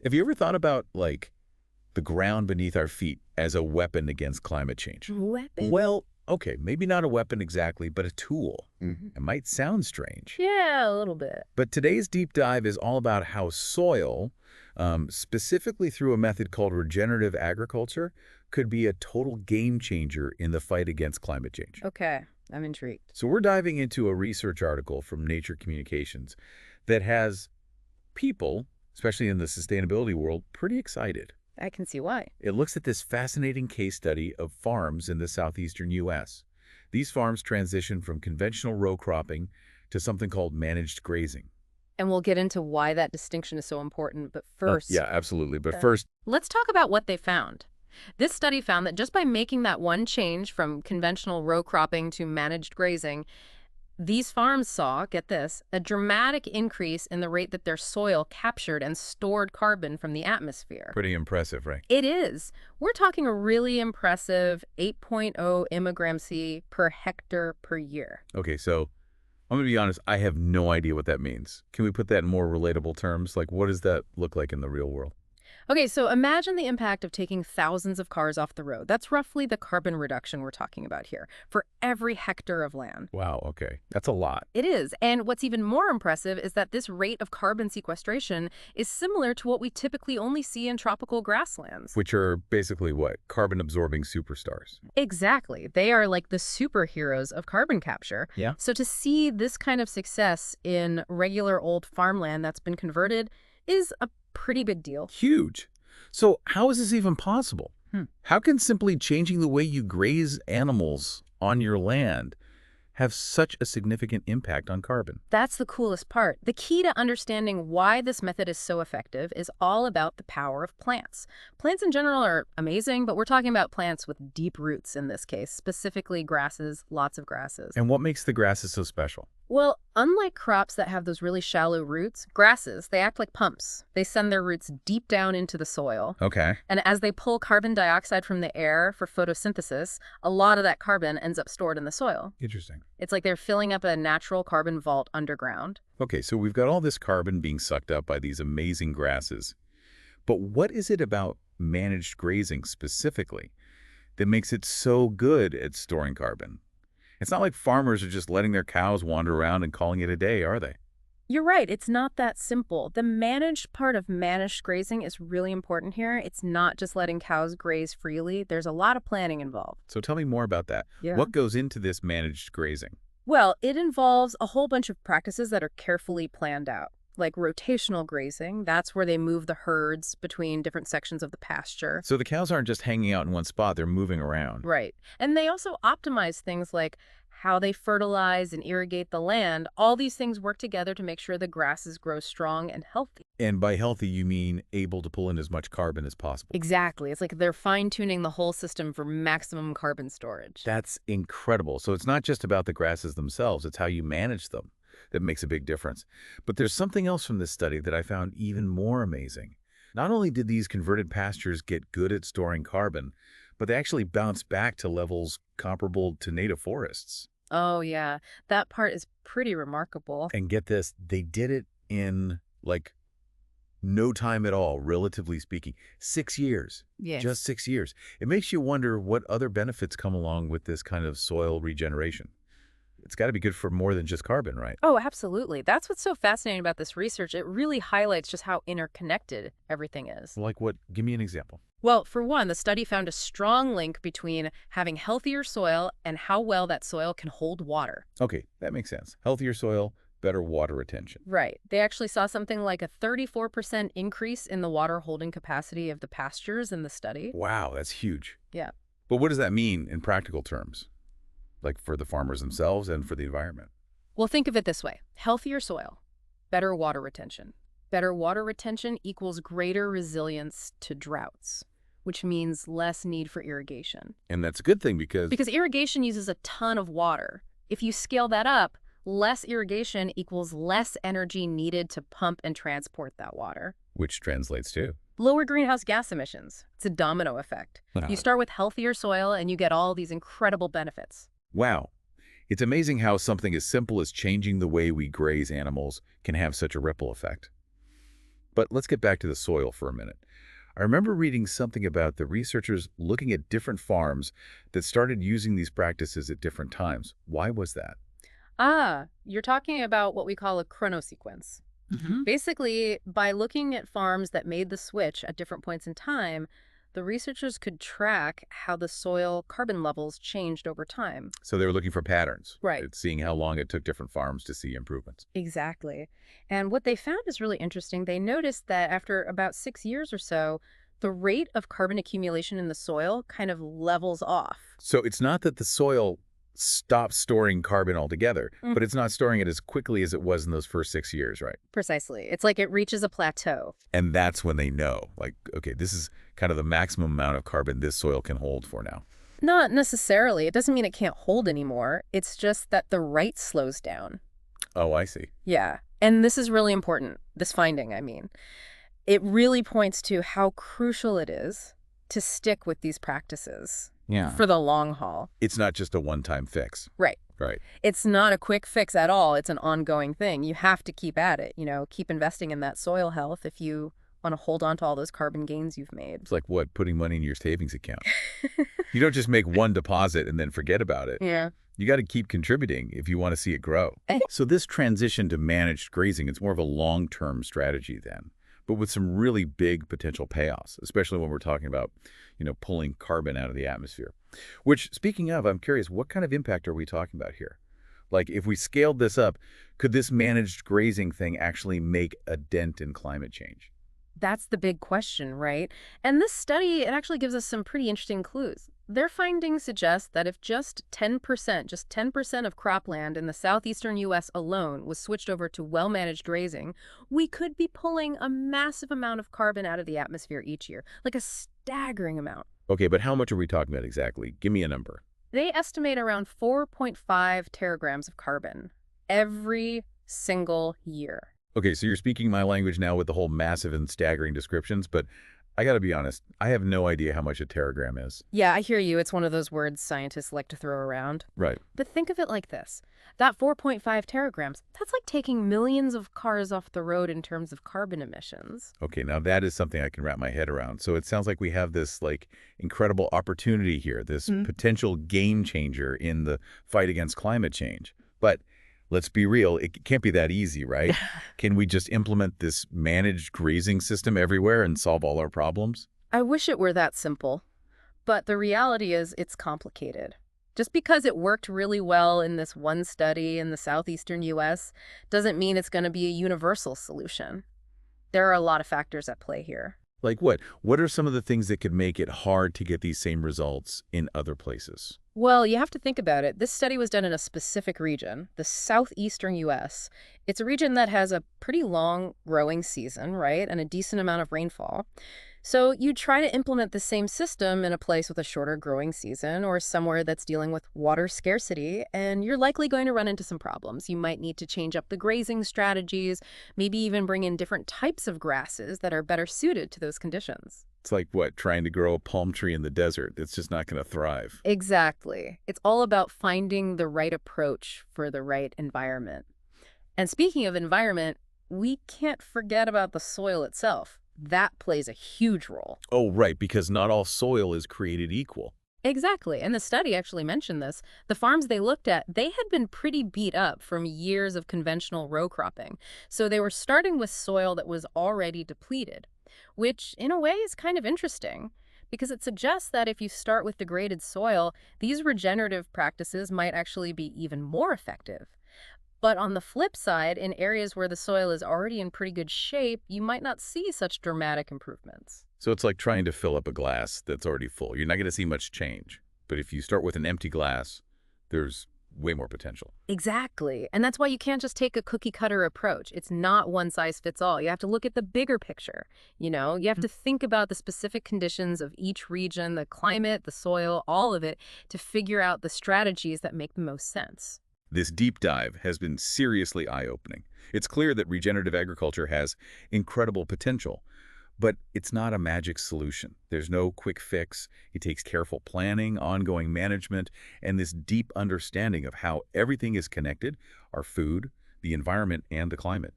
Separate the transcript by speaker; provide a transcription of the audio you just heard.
Speaker 1: Have you ever thought about, like, the ground beneath our feet as a weapon against climate change?
Speaker 2: Weapon?
Speaker 1: Well, okay, maybe not a weapon exactly, but a tool.
Speaker 2: Mhm.
Speaker 1: It might sound strange.
Speaker 2: Yeah, a little bit.
Speaker 1: But today's deep dive is all about how soil, specifically through a method called regenerative agriculture, could be a total game changer in the fight against climate change.
Speaker 2: Okay, I'm intrigued.
Speaker 1: So we're diving into a research article from Nature Communications that has people, especially in the sustainability world, pretty excited.
Speaker 2: I can see why.
Speaker 1: It looks at this fascinating case study of farms in the southeastern U.S. These farms transition from conventional row cropping to something called managed grazing.
Speaker 2: And we'll get into why that distinction is so important. But first,
Speaker 1: Yeah, absolutely. But first,
Speaker 2: let's talk about what they found. This study found that just by making that one change from conventional row cropping to managed grazing, these farms saw, get this, a dramatic increase in the rate that their soil captured and stored carbon from the atmosphere.
Speaker 1: pretty impressive, right?
Speaker 2: It is. We're talking a really impressive 8.0 immigramc per hectare per year.
Speaker 1: Okay, so I'm going to be honest, I have no idea what that means. Can we put that in more relatable terms? Like, what does that look like in the real world?
Speaker 2: Okay, so imagine the impact of taking thousands of cars off the road. That's roughly the carbon reduction we're talking about here for every hectare of land.
Speaker 1: Wow, okay. That's a lot.
Speaker 2: It is. And what's even more impressive is that this rate of carbon sequestration is similar to what we typically only see in tropical grasslands.
Speaker 1: Which are basically what? Carbon-absorbing superstars.
Speaker 2: Exactly. They are like the superheroes of carbon capture.
Speaker 1: Yeah.
Speaker 2: So to see this kind of success in regular old farmland that's been converted is a pretty big deal.
Speaker 1: Huge. So how is this even possible? How can simply changing the way you graze animals on your land have such a significant impact on carbon?
Speaker 2: That's the coolest part. The key to understanding why this method is so effective is all about the power of plants. Plants in general are amazing, but we're talking about plants with deep roots in this case, specifically grasses, lots of grasses.
Speaker 1: And what makes the grasses so special?
Speaker 2: Well, unlike crops that have those really shallow roots, grasses, they act like pumps. They send their roots deep down into the soil.
Speaker 1: Okay.
Speaker 2: And as they pull carbon dioxide from the air for photosynthesis, a lot of that carbon ends up stored in the soil.
Speaker 1: Interesting.
Speaker 2: It's like they're filling up a natural carbon vault underground.
Speaker 1: Okay, so we've got all this carbon being sucked up by these amazing grasses. But what is it about managed grazing specifically that makes it so good at storing carbon? It's not like farmers are just letting their cows wander around and calling it a day, are they?
Speaker 2: You're right, it's not that simple. The managed part of managed grazing is really important here. It's not just letting cows graze freely. There's a lot of planning involved.
Speaker 1: So tell me more about that.
Speaker 2: Yeah.
Speaker 1: What goes into this managed grazing?
Speaker 2: Well, it involves a whole bunch of practices that are carefully planned out. Like rotational grazing, that's where they move the herds between different sections of the pasture.
Speaker 1: So the cows aren't just hanging out in one spot, they're moving around.
Speaker 2: Right. And they also optimize things like how they fertilize and irrigate the land. All these things work together to make sure the grasses grow strong and healthy.
Speaker 1: And by healthy, you mean able to pull in as much carbon as possible.
Speaker 2: Exactly. It's like they're fine-tuning the whole system for maximum carbon storage.
Speaker 1: That's incredible. So it's not just about the grasses themselves, it's how you manage them that makes a big difference. But there's something else from this study that I found even more amazing. Not only did these converted pastures get good at storing carbon, but they actually bounced back to levels comparable to native forests.
Speaker 2: Oh, yeah. That part is pretty remarkable.
Speaker 1: And get this, they did it in, like, no time at all, relatively speaking. 6 years.
Speaker 2: Yes.
Speaker 1: Just 6 years. It makes you wonder what other benefits come along with this kind of soil regeneration. It's got to be good for more than just carbon, right?
Speaker 2: Oh, absolutely. That's what's so fascinating about this research. It really highlights just how interconnected everything is.
Speaker 1: Like what? Give me an example.
Speaker 2: Well, for one, the study found a strong link between having healthier soil and how well that soil can hold water.
Speaker 1: Okay, that makes sense. Healthier soil, better water retention.
Speaker 2: Right. They actually saw something like a 34% increase in the water holding capacity of the pastures in the study.
Speaker 1: Wow, that's huge.
Speaker 2: Yeah.
Speaker 1: But what does that mean in practical terms? Like for the farmers themselves and for the environment?
Speaker 2: Well, think of it this way. Healthier soil, better water retention. Better water retention equals greater resilience to droughts, which means less need for irrigation.
Speaker 1: And that's a good thing because
Speaker 2: Because irrigation uses a ton of water. If you scale that up, less irrigation equals less energy needed to pump and transport that water.
Speaker 1: which translates to.
Speaker 2: Lower greenhouse gas emissions. It's a domino effect. You start with healthier soil and you get all these incredible benefits.
Speaker 1: Wow. It's amazing how something as simple as changing the way we graze animals can have such a ripple effect. But let's get back to the soil for a minute. I remember reading something about the researchers looking at different farms that started using these practices at different times. Why was that?
Speaker 2: Ah, you're talking about what we call a chronosequence.
Speaker 3: Hmm.
Speaker 2: Basically, by looking at farms that made the switch at different points in time, the researchers could track how the soil carbon levels changed over time.
Speaker 1: So they were looking for patterns,
Speaker 2: Right.
Speaker 1: seeing how long it took different farms to see improvements.
Speaker 2: Exactly. And what they found is really interesting. They noticed that after about 6 years or so, the rate of carbon accumulation in the soil kind of levels off.
Speaker 1: So it's not that the soil stops storing carbon altogether, but it's not storing it as quickly as it was in those first 6 years, right?
Speaker 2: Precisely. It's like it reaches a plateau.
Speaker 1: And that's when they know, like, okay, this is kind of the maximum amount of carbon this soil can hold for now.
Speaker 2: Not necessarily. It doesn't mean it can't hold anymore. It's just that the rate slows down.
Speaker 1: Oh, I see.
Speaker 2: Yeah. And this is really important, this finding, I mean. It really points to how crucial it is to stick with these practices
Speaker 3: Yeah.
Speaker 2: for the long haul.
Speaker 1: It's not just a one-time fix.
Speaker 2: Right.
Speaker 1: Right.
Speaker 2: It's not a quick fix at all. It's an ongoing thing. You have to keep at it, keep investing in that soil health if you want to hold on to all those carbon gains you've made.
Speaker 1: It's like what? Putting money in your savings account. You don't just make one deposit and then forget about it.
Speaker 2: Yeah.
Speaker 1: You got to keep contributing if you want to see it grow. So this transition to managed grazing, it's more of a long-term strategy then, but with some really big potential payoffs, especially when we're talking about, pulling carbon out of the atmosphere. Which, speaking of, I'm curious, what kind of impact are we talking about here? Like, if we scaled this up, could this managed grazing thing actually make a dent in climate change?
Speaker 2: That's the big question, right? And this study, it actually gives us some pretty interesting clues. Their findings suggest that if just 10% of cropland in the southeastern U.S. alone was switched over to well-managed grazing, we could be pulling a massive amount of carbon out of the atmosphere each year, like a staggering amount.
Speaker 1: Okay, but how much are we talking about exactly? Give me a number.
Speaker 2: They estimate around 4.5 teragrams of carbon every single year.
Speaker 1: Okay, so you're speaking my language now with the whole massive and staggering descriptions, but I gotta be honest, I have no idea how much a teragram is.
Speaker 2: Yeah, I hear you. It's one of those words scientists like to throw around.
Speaker 1: Right.
Speaker 2: But think of it like this. That 4.5 teragrams, that's like taking millions of cars off the road in terms of carbon emissions.
Speaker 1: Okay, now that is something I can wrap my head around. So it sounds like we have this incredible opportunity here, this potential game changer in the fight against climate change. But let's be real, it can't be that easy, right? Can we just implement this managed grazing system everywhere and solve all our problems?
Speaker 2: I wish it were that simple. But the reality is it's complicated. Just because it worked really well in this one study in the southeastern U.S. doesn't mean it's going to be a universal solution. There are a lot of factors at play here.
Speaker 1: Like what? What are some of the things that could make it hard to get these same results in other places?
Speaker 2: Well, you have to think about it. This study was done in a specific region, the southeastern U.S. It's a region that has a pretty long growing season, right, and a decent amount of rainfall. So you try to implement the same system in a place with a shorter growing season or somewhere that's dealing with water scarcity, and you're likely going to run into some problems. You might need to change up the grazing strategies, maybe even bring in different types of grasses that are better suited to those conditions.
Speaker 1: It's like what? Trying to grow a palm tree in the desert. It's just not going to thrive.
Speaker 2: Exactly. It's all about finding the right approach for the right environment. And speaking of environment, we can't forget about the soil itself. That plays a huge role.
Speaker 1: Oh, right, because not all soil is created equal.
Speaker 2: Exactly. And the study actually mentioned this. The farms they looked at, they had been pretty beat up from years of conventional row cropping. So they were starting with soil that was already depleted, which in a way is kind of interesting because it suggests that if you start with degraded soil, these regenerative practices might actually be even more effective. But on the flip side, in areas where the soil is already in pretty good shape, you might not see such dramatic improvements.
Speaker 1: So it's like trying to fill up a glass that's already full. You're not going to see much change. But if you start with an empty glass, there's way more potential.
Speaker 2: Exactly. And that's why you can't just take a cookie cutter approach. It's not one size fits all. You have to look at the bigger picture. You have to think about the specific conditions of each region, the climate, the soil, all of it, to figure out the strategies that make the most sense.
Speaker 1: This deep dive has been seriously eye-opening. It's clear that regenerative agriculture has incredible potential, but it's not a magic solution. There's no quick fix. It takes careful planning, ongoing management, and this deep understanding of how everything is connected, our food, the environment, and the climate.